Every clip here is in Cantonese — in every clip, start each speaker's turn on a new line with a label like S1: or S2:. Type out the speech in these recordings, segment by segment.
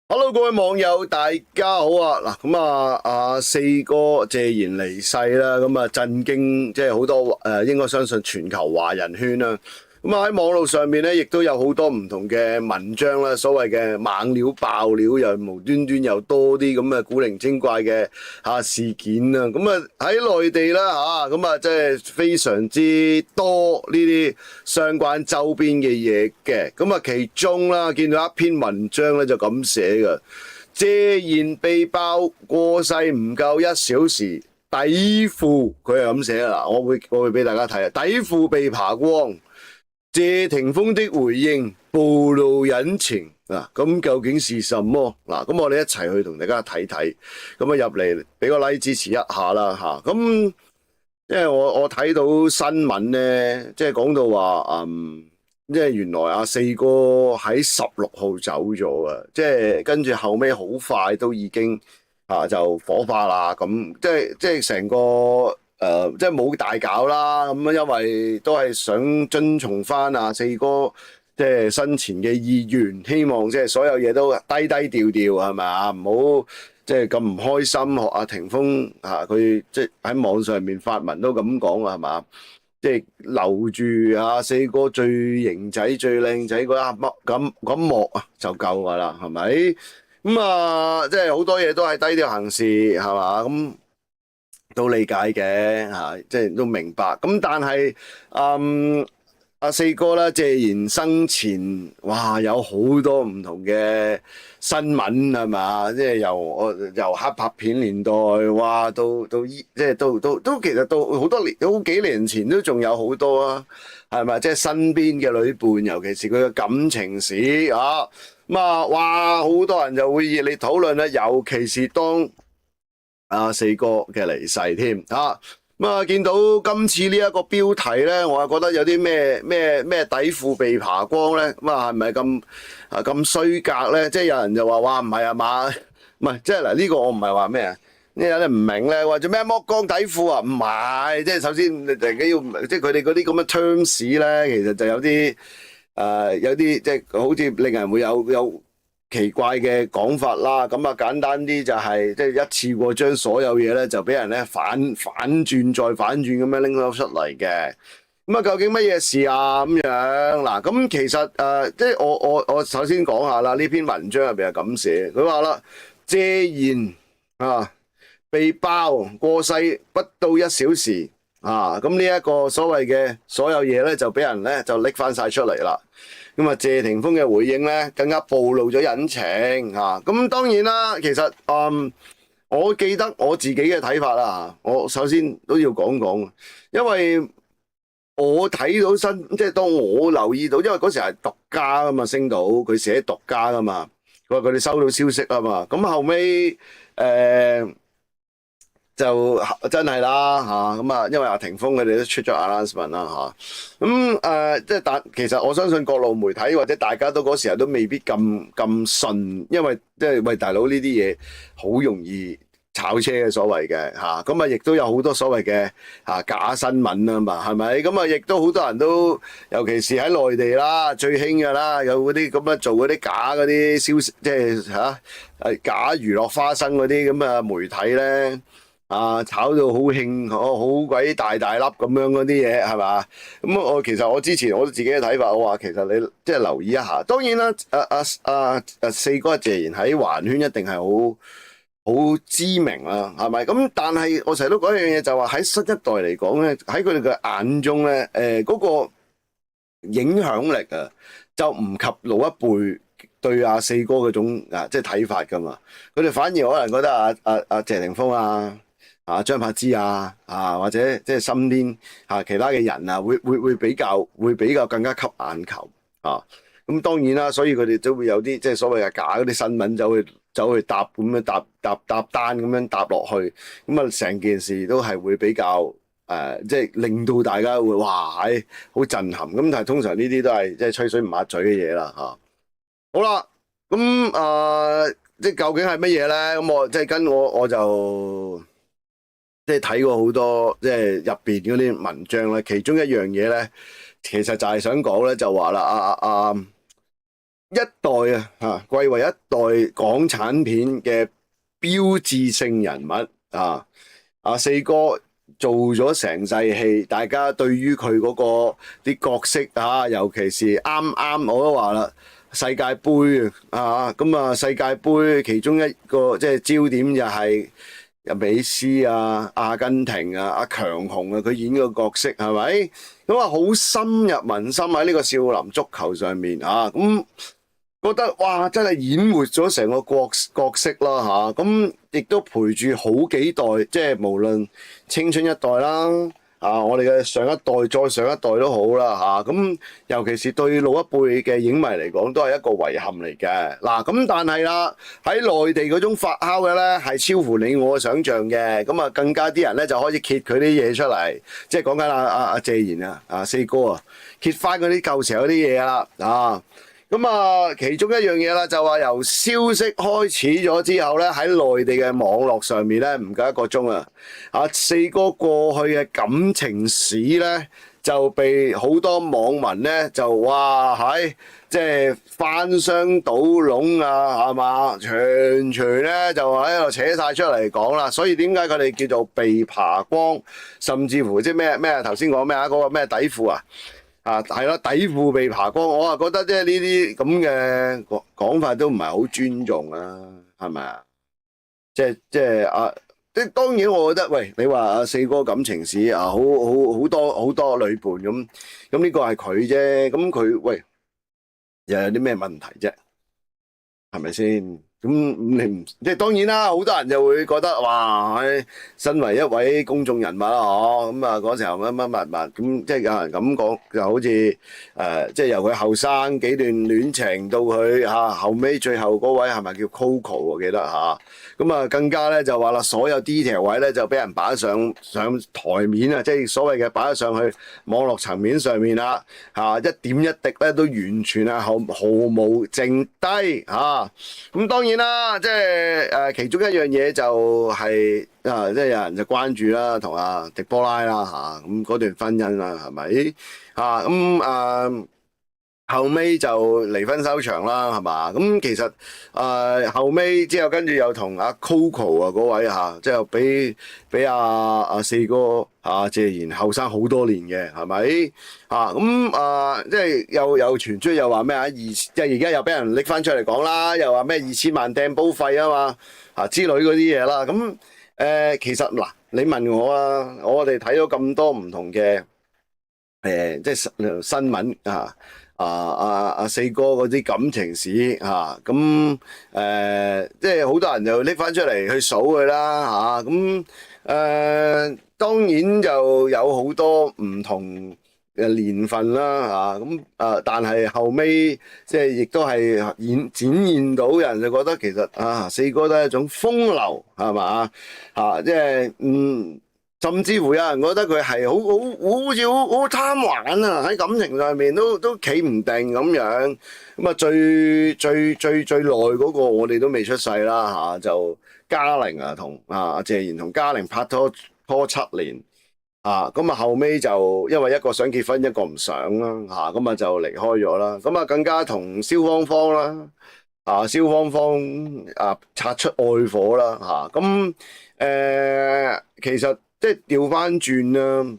S1: Hello，各位網友，大家好啊！嗱，四哥謝賢離世啦，震驚即係好多應該相信全球華人圈啦。喺網絡上面咧，亦都有好多唔同嘅文章啦，所謂嘅猛料爆料，又無端端又多啲咁嘅古靈精怪嘅事件啊！喺內地啦即係非常之多呢啲相關周邊嘅嘢嘅。其中啦，見到一篇文章咧就咁寫嘅：謝賢被爆過世唔夠1小時，底褲佢係咁寫啦。我會俾大家睇啊，底褲被扒光。謝霆鋒的回應暴露隱情啊！咁究竟是什麼嗱？咁我哋一齊去同大家睇睇。入嚟俾個 like 支持一下啦吓。因為我睇到新聞咧，即係講到話即係原來阿四哥喺16號走咗啊！即係跟住後尾好快都已經就火化啦。咁即係成個。即係冇大搞啦，因為都係想遵從翻四哥即係生前嘅意願，希望即係所有嘢都低低調調係咪啊？唔好即係咁唔開心，學阿霆鋒佢即係喺網上面發文都咁講啊，係嘛？即係留住四哥最型仔、最靚仔嗰一幕就夠噶啦，係咪？即係好多嘢都係低調行事，係嘛？都理解嘅即係都明白。但係阿四哥啦，謝賢生前哇有好多唔同嘅新聞係嘛？即係由黑拍片年代哇到即係都其實到好多年好幾年前都仲有好多啊，係咪？即係身邊嘅女伴，尤其是佢嘅感情史哇好多人就會熱烈討論啦，尤其是當四哥嘅離世添見到今次呢一個標題咧，我係覺得有啲咩底褲被扒光咧，係咪咁衰格咧？即係有人就話哇唔係啊嘛，唔係即係嗱呢個我唔係話咩啊？呢有啲唔明咧，話做咩剝光底褲啊？唔係，即係首先你大家要即係佢哋嗰啲咁嘅 terms 咧，其實就有啲即係好似令人會有奇怪嘅講法啦，簡單啲就係即係一次過將所有嘢咧就俾人咧反轉再反轉咁樣拎咗出嚟嘅。究竟乜嘢事啊？咁樣嗱，咁其實即係我首先講下啦，呢篇文章入邊係咁寫，佢話啦，謝賢被爆過世不到1小時咁呢一個所謂嘅所有嘢咧就俾人咧就拎翻晒出嚟啦。謝霆鋒嘅回應咧，更加暴露咗隱情咁當然啦，其實我記得我自己嘅睇法啦。我首先都要講講，因為我睇到即係當我留意到，因為嗰時係獨家噶嘛，星島佢寫獨家噶嘛，佢話佢哋收到消息啊嘛。咁後尾就真係啦因為阿霆鋒佢哋都出咗 announcement 啦即係但其實我相信各路媒體或者大家都嗰時候都未必咁信，因為即係喂大佬呢啲嘢好容易炒車嘅所謂嘅亦都有好多所謂嘅假新聞啊嘛，係咪？亦都好多人都尤其是喺內地啦，最興㗎啦，有嗰啲咁樣做嗰啲假嗰啲消息，即係假娛樂花生嗰啲咁嘅媒體咧。炒到好興，好鬼大粒咁樣嗰啲嘢係嘛？其實我之前我自己嘅睇法，我話其實你即係留意一下。當然啦，四哥謝賢喺華人圈一定係好知名啦，係咪？但係我成日都講一樣嘢，就話喺新一代嚟講咧，喺佢哋嘅眼中咧，嗰個影響力就唔及老一輩對四哥嗰種即係睇法噶嘛。佢哋反而可能覺得謝霆鋒張柏芝或者即係身邊其他嘅人會比較更加吸眼球咁當然啦，所以佢哋都會有啲即係所謂嘅假嗰啲新聞走去搭咁樣搭單咁樣搭落去，成件事都係會比較即係令到大家會哇好震撼咁，但係通常呢啲都係即係吹水唔抹嘴嘅嘢啦好啦，即係究竟係乜嘢咧？咁我即係我就。即係睇過好多即係入邊嗰啲文章咧，其中一樣嘢咧，其實就係想講咧，就話啦，一代貴為一代港產片嘅標誌性人物啊！阿四哥做咗成世戲，大家對於佢嗰個啲角色尤其是啱啱我都話啦，世界盃咁啊世界盃其中一個即係焦點就係美斯阿根廷阿強雄佢演個角色係咪？咁啊好深入民心喺呢個少林足球上面咁。覺得哇，真係演活咗成個角色啦咁亦都陪住好幾代，即係無論青春一代啦，我哋嘅上一代再上一代都好啦咁尤其是對老一輩嘅影迷嚟講，都係一個遺憾嚟嘅。咁但係啦，喺內地嗰種發酵嘅咧，係超乎你我嘅想象嘅。咁啊，更加啲人咧就開始揭佢啲嘢出嚟，即係講緊阿謝賢四哥揭翻嗰啲舊時嗰啲嘢啦咁其中一樣嘢啦，就話由消息開始咗之後咧，喺內地嘅網絡上面咧，唔夠1個鐘四哥過去嘅感情史咧，就被好多網民咧就哇即係翻箱倒籠係嘛，全咧就喺度扯晒出嚟講啦。所以點解佢哋叫做被扒光，甚至乎即係咩頭先講咩嗰個咩底褲係咯，底褲被扒光，我覺得即係呢啲咁嘅講法都唔係好尊重係咪啊？即係當然，我覺得喂，你話阿四哥感情史好多女伴咁呢個係佢啫，咁佢喂又有啲咩問題啫？係咪先？咁你唔即係當然啦，好多人就會覺得哇，身為一位公眾人物啦，咁嗰時候乜咁，即係有人咁講，就好似即係由佢後生幾段戀情到佢後尾最後嗰位係咪叫 Coco 我記得咁更加咧就話啦，所有 detail 位咧就俾人擺上台面即係所謂嘅擺咗上去網絡層面上面啦一點一滴咧都完全係毫無剩低咁當然啦，即係其中一樣嘢就係即係有人就關注啦，同阿迪波拉啦咁嗰段婚姻啦，係咪後尾就離婚收場啦，係嘛？咁其實後尾之後跟住又同阿 Coco 嗰位即係比阿四哥謝賢後生好多年嘅，係咪？即係又傳出又話咩即係而家又俾人拎翻出嚟講啦，又話咩2000萬掟煲費啊嘛之類嗰啲嘢啦。咁其實嗱，你問我我哋睇咗咁多唔同嘅即係新聞四哥嗰啲感情史咁即係好多人就拎翻出嚟去數佢啦咁當然就有好多唔同嘅年份啦咁但係後尾即係亦都係展現到人就覺得其實四哥都係一種風流係嘛即係甚至乎有人覺得佢係好似好貪玩喺感情上面都企唔定咁樣咁最耐嗰個我哋都未出世啦就嘉玲同謝賢同嘉玲拍拖7年咁後尾就因為一個想結婚一個唔想啦咁就離開咗啦。咁更加同蕭芳芳啦蕭芳芳擦出愛火啦咁其實即係調翻轉啦，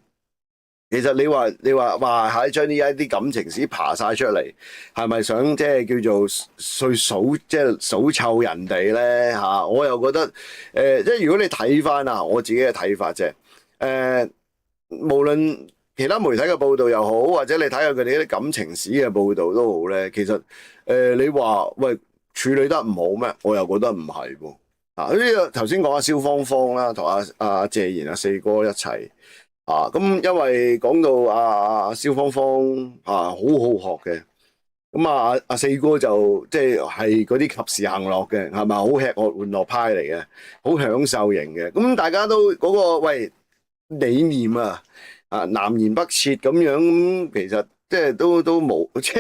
S1: 其實你話將呢一啲感情史爬晒出嚟，係咪想即係叫做去數臭人哋咧我又覺得即係如果你睇翻我自己嘅睇法啫無論其他媒體嘅報道又好，或者你睇下佢哋啲感情史嘅報道都好咧，其實你話喂處理得唔好咩？我又覺得唔係喎。呢個頭先講阿蕭芳芳啦，同阿謝賢四哥一齊咁因為講到阿蕭芳芳好好學嘅，咁阿四哥就即係嗰啲及時行樂嘅，係咪好吃喝玩樂派嚟嘅，好享受型嘅。咁大家都嗰個喂理念南轅北轍咁樣，其實即係都冇，即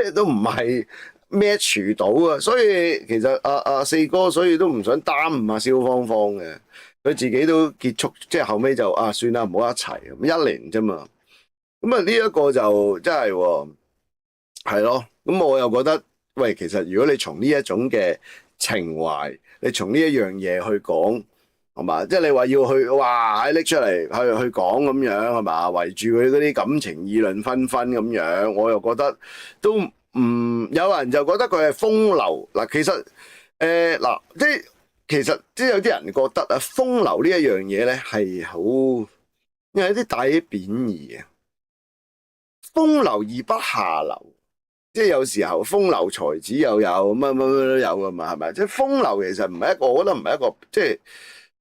S1: 係都唔係match到所以其實四哥所以都唔想耽誤蕭芳芳嘅，佢自己都結束，即係後尾就算啦，唔好一齊咁1年啫嘛。咁呢一個就真係係咯，咁我又覺得喂，其實如果你從呢一種嘅情懷，你從呢一樣嘢去講，係嘛？即係你話要去哇，拎出嚟去講咁樣係嘛？圍住佢嗰啲感情議論紛紛咁樣，我又覺得都唔有人就覺得佢係風流嗱。其實嗱，其實即係有啲人覺得啊，風流呢一樣嘢咧係好，因為有啲帶啲貶義嘅，風流而不下流。即係有時候風流才子又有乜乜乜都有噶嘛，係咪？即係風流其實唔係一個，我覺得唔係一個即係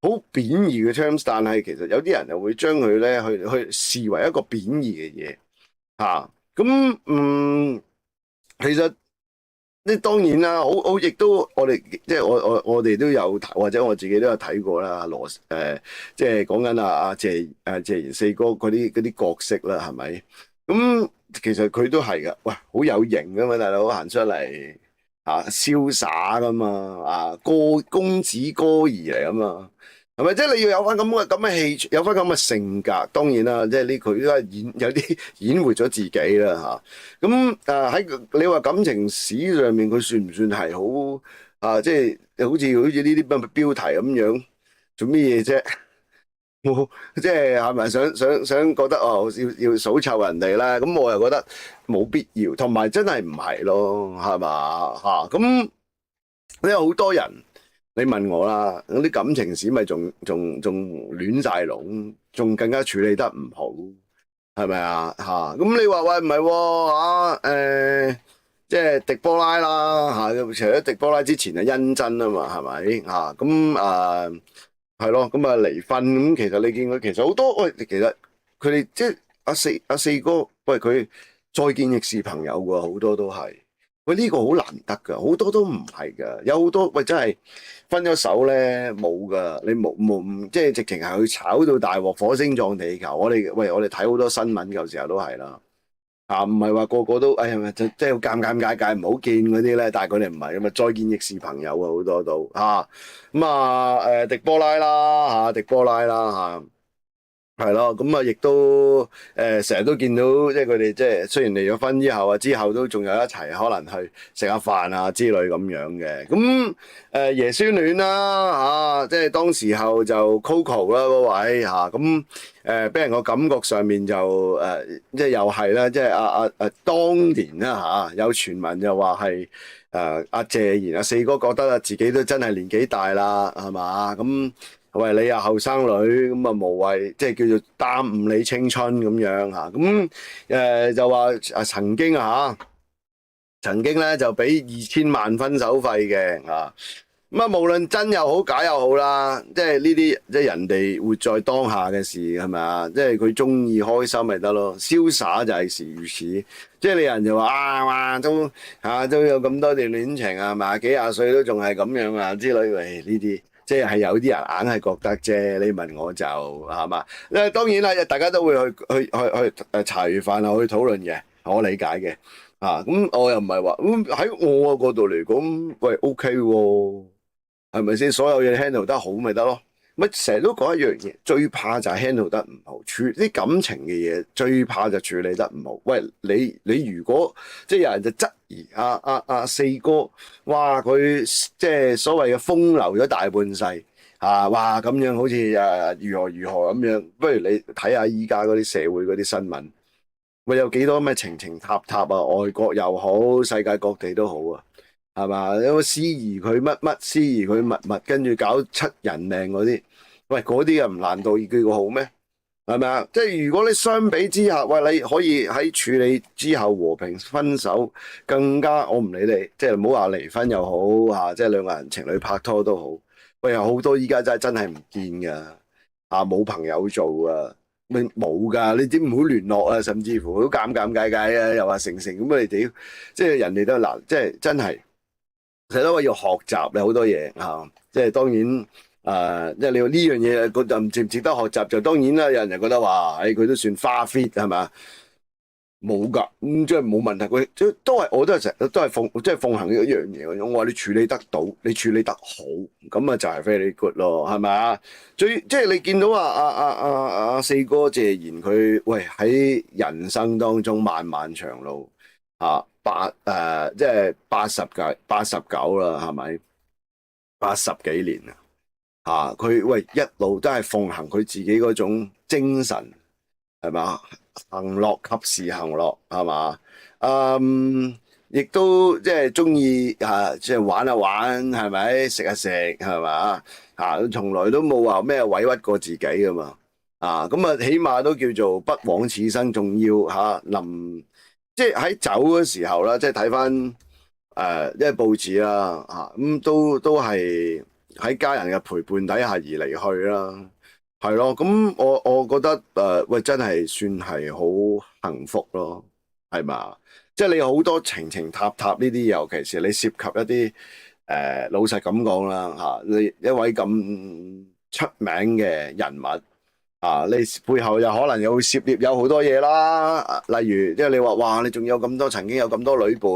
S1: 好貶義嘅 terms，但係其實有啲人就會將佢咧去視為一個貶義嘅嘢嚇。咁其實呢當然啦，好亦都我哋即係我哋都有睇，或者我自己都有睇過啦。即係講緊謝賢四哥嗰啲角色啦，係咪？咁其實佢都係噶，喂，好有型噶嘛，大佬行出嚟瀟灑噶嘛，公子哥兒嚟噶嘛，係咪？即係你要有翻咁嘅氣場，有翻咁嘅性格，當然啦，即係呢佢都係有啲演活咗自己啦嚇。咁喺你話感情史上面，佢算唔算係好即係好似呢啲咁嘅標題咁樣做咩嘢啫？即係咪想覺得要數臭人哋啦？咁我又覺得冇必要，同埋真係唔係咯，係嘛嚇？咁你有好多人，你問我啦，嗰啲感情史咪仲亂晒龍，仲更加處理得唔好，係咪啊嚇？咁你話喂唔係喎即係狄波拉啦嚇，除咗狄波拉之前係甄珍啊嘛，係咪嚇？咁係咯，咁離婚咁，其實你見佢其實好多喂，其實佢哋即係阿四哥，喂佢再見亦是朋友喎，好多都係喂呢個好難得噶，好多都唔係噶，有好多喂真係分咗手咧冇噶，你冇即係直情係去炒到大鑊，火星撞地球。我哋睇好多新聞，有時候都係啦。唔係話個個都，哎呀，即係好尷尬，唔好見嗰啲咧，但係佢哋唔係咁啊，再見亦是朋友啊，好多都狄波拉啦狄波拉啦係咯，咁亦都成日都見到，即係佢哋即係雖然離咗婚之後都仲有一齊可能去食下飯之類咁樣嘅。咁爺孫戀啦即係當時候就 Coco 啦嗰位咁俾人個感覺上面就即係又係啦，即係當年啦有傳聞就話係阿謝賢四哥覺得自己都真係年紀大啦，係嘛咁。喂，你又後生女咁無謂，即係叫做耽誤你青春咁樣咁就話曾經咧就俾2000萬分手費嘅無論真又好假又好啦，即係呢啲即係人哋活在當下嘅事係咪啊？即係佢中意開心咪得咯，瀟灑就係時如此。即係你人就話都有咁多段戀情係咪？幾廿歲都仲係咁樣之類，喂呢啲。即係有啲人硬係覺得啫，你問我就係嘛？當然啦，大家都會去茶餘飯後去討論嘅，我理解嘅咁我又唔係話喺我個角度嚟講，喂 OK 喎，係咪先？所有嘢 handle 得好咪得咯？咪成日都講一樣嘢，最怕就係 handle 得唔好，啲感情嘅嘢最怕就處理得唔好。喂，你如果即係有人就質疑四哥，哇佢即係所謂嘅風流咗大半世哇咁樣好似如何咁樣，不如你睇下依家嗰啲社會嗰啲新聞，喂有幾多咩情情塔塔外國又好，世界各地都好係嘛？有個司儀佢乜司儀佢乜，跟住搞出人命嗰啲，喂嗰啲又唔難道叫個好咩？係咪啊？即係如果你相比之下，喂你可以喺處理之後和平分手，更加我唔理你，即係唔好話離婚又好即係兩個人情侶拍拖都好，喂有好多依家真係唔見噶冇朋友做咪冇噶，你點唔好聯絡啊？甚至乎好尷尬又話成咁你屌，即係人哋都難，即係真係。成日都話要學習咧，好多嘢即係當然即係你話呢樣嘢個就值唔值得學習，就當然啦。有人就覺得話，佢都算花 fit 係嘛？冇噶，即係冇問題。佢我都係成日都係奉行一樣嘢。我話你處理得到，你處理得好，咁就係 very good 咯，係咪啊？即係你見到四哥謝賢佢，喂喺人生當中漫漫長路即係89啦，係咪80幾年啊？佢喂一路都係奉行佢自己嗰種精神，係嘛？行樂及時行樂，係嘛？亦都即係中意即係玩一玩，係咪？食一食，係嘛？從來都冇話咩委屈過自己噶嘛。咁啊，起碼都叫做不枉此生，仲要臨即係喺走嘅時候啦，即係睇翻因為報紙啦，咁都係喺家人嘅陪伴底下而離去啦，係咯。咁我覺得喂，真係算係好幸福咯，係嘛？即係你有好多情情塔塔呢啲，尤其是你涉及一啲老實咁講啦，你一位咁出名嘅人物。你背後又可能又會涉獵有好多嘢啦，例如即係你話哇，你仲有咁多曾經有咁多女伴，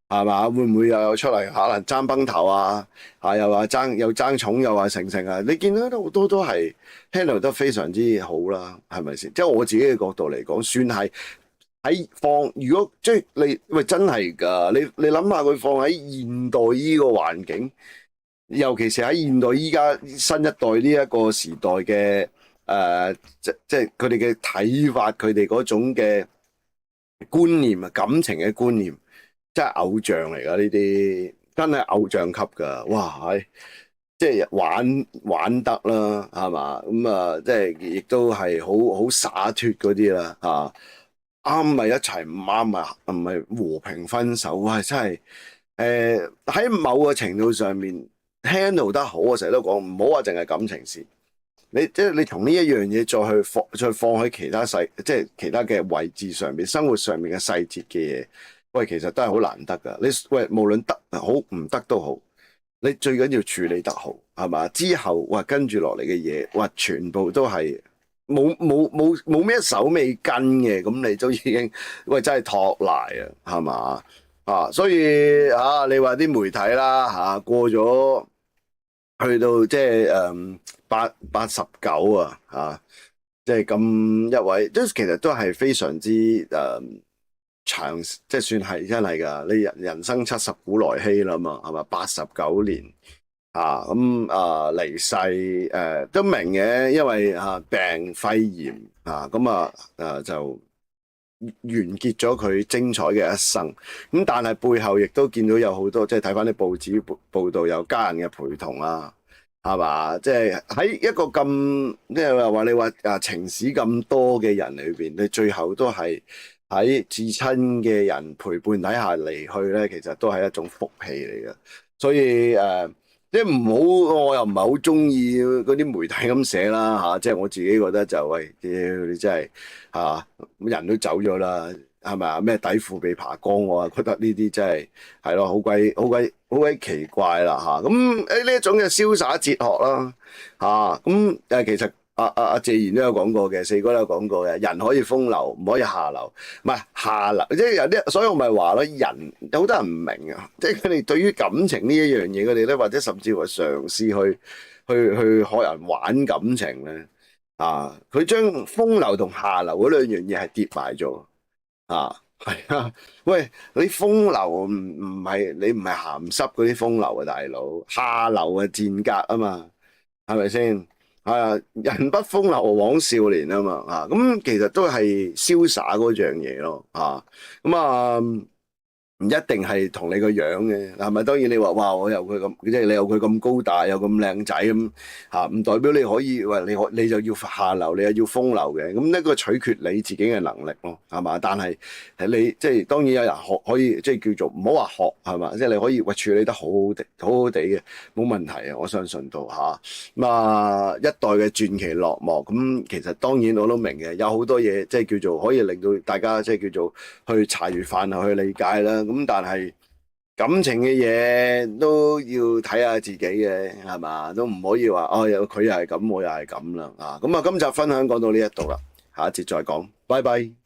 S1: 係嘛？會唔會又有出嚟可能爭崩頭又話爭寵，又話成啊？你見到好多都係 handle 得非常之好啦，係咪先？即係我自己嘅角度嚟講，算係如果即係你喂真係㗎，你諗下佢放喺現代呢個環境，尤其是喺現代依家新一代呢一個時代嘅。即係佢哋嘅睇法，佢哋嗰種嘅觀念啊，感情嘅觀念，真係偶像嚟噶，呢啲真係偶像級噶，哇！即係玩得啦，係嘛？咁即係亦都係好灑脫嗰啲啦，啱咪一齊，唔啱咪唔係和平分手，哇！真係喺某個程度上面 handle 得好，我成日都講唔好話淨係感情事。即係你從呢一樣嘢再放喺其他即係其他嘅位置上面，生活上面嘅細節嘅嘢，喂，其實都係好難得噶。你喂，無論得好唔得都好，你最緊要處理得好，係嘛？之後哇，跟住落嚟嘅嘢，哇，全部都係冇咩手尾跟嘅，咁你都已經喂真係托賴啊，係嘛？所以你話啲媒體啦過咗去到即係89即係咁一位，即其實都係非常之長，即係算係真係噶。你人生70古來稀啦嘛，係嘛？89年咁離世都明嘅，因為病肺炎就完結咗佢精彩嘅一生。咁但係背後亦都見到有好多，即係睇翻啲報紙報道，有家人嘅陪同係嘛？即係喺一個咁，即係話你話情史咁多嘅人裏邊，你最後都係喺至親嘅人陪伴底下離去咧，其實都係一種福氣嚟嘅。所以即係唔好，我又唔係好中意嗰啲媒體咁寫啦即係我自己覺得就喂，屌你真係人都走咗啦。係咪啊？咩底褲被扒光，我覺得呢啲真係咯，好鬼奇怪啦咁呢一種嘅瀟灑哲學啦咁其實阿謝賢都有講過嘅，四哥都有講過嘅，人可以風流，唔可以下流，唔係下流，即係有啲，所以我咪話咯，人有好多人唔明啊，即係佢哋對於感情呢一樣嘢，佢哋咧或者甚至乎嘗試去學人玩感情咧佢將風流同下流嗰兩樣嘢係跌埋咗。係喂，你風流唔係你唔係鹹濕嗰啲風流啊，大佬，下流嘅賤格啊嘛，係咪先？人不風流枉少年啊嘛，咁其實都係瀟灑嗰樣嘢咯，唔一定係同你個樣嘅，係咪？當然你話哇，我有佢咁，即係你有佢咁高大，有咁靚仔咁唔代表你可以喂你就要下流，你又要風流嘅。咁呢個取決你自己嘅能力咯，係嘛？但係你即係當然有人可以即係叫做唔好話學係嘛，即係你可以處理得好好地嘅，冇問題啊！我相信到一代嘅傳奇落幕，咁其實當然我都明嘅，有好多嘢即係叫做可以令到大家即係叫做去茶餘飯後去理解啦。咁但係感情嘅嘢都要睇下自己嘅，係嘛？都唔可以話佢又係咁，我又係咁啦咁今集分享講到呢一度啦，下一節再講，拜拜。